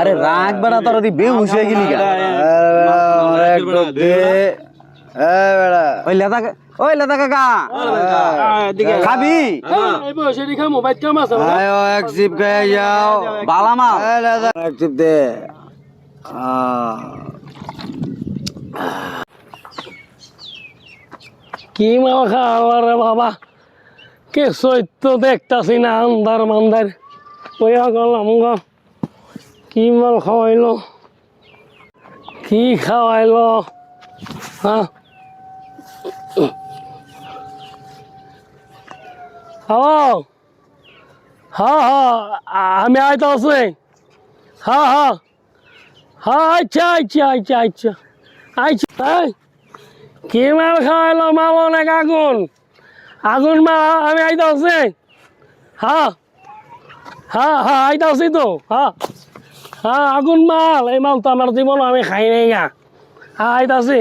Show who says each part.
Speaker 1: আরে রাগ বেড়া তোর দি বেহুশ হয়ে গেলি ওই লেদা কাকা খাবি এক চিপ খেয়ে যাও বালা মাল এক চিপ দে
Speaker 2: কি মাল খাওয়া রে বাবা কে সৈত্য দেখতাছি না আন্দার মান্দার ওয়া গেলাম গো কি মাল খাওয়াইলো কি খাওয়াইলো হ্যাঁ হ্যালো হ্যাঁ হ্যাঁ আমি আইতে আছি হ্যাঁ হ্যাঁ হ্যাঁ আচ্ছা আচ্ছা আচ্ছা আচ্ছা আচ্ছা কি মাল খাওয়াইলো মাল অনেক আগুন আগুন মা আমি আইতে আছি হ্যাঁ হ্যাঁ হ্যাঁ আইতে আছি তো হ্যাঁ হ্যাঁ আগুন মাল এই মাল তো আমার জীবন আমি খাই নাই গা হ্যাঁ আইতে আছি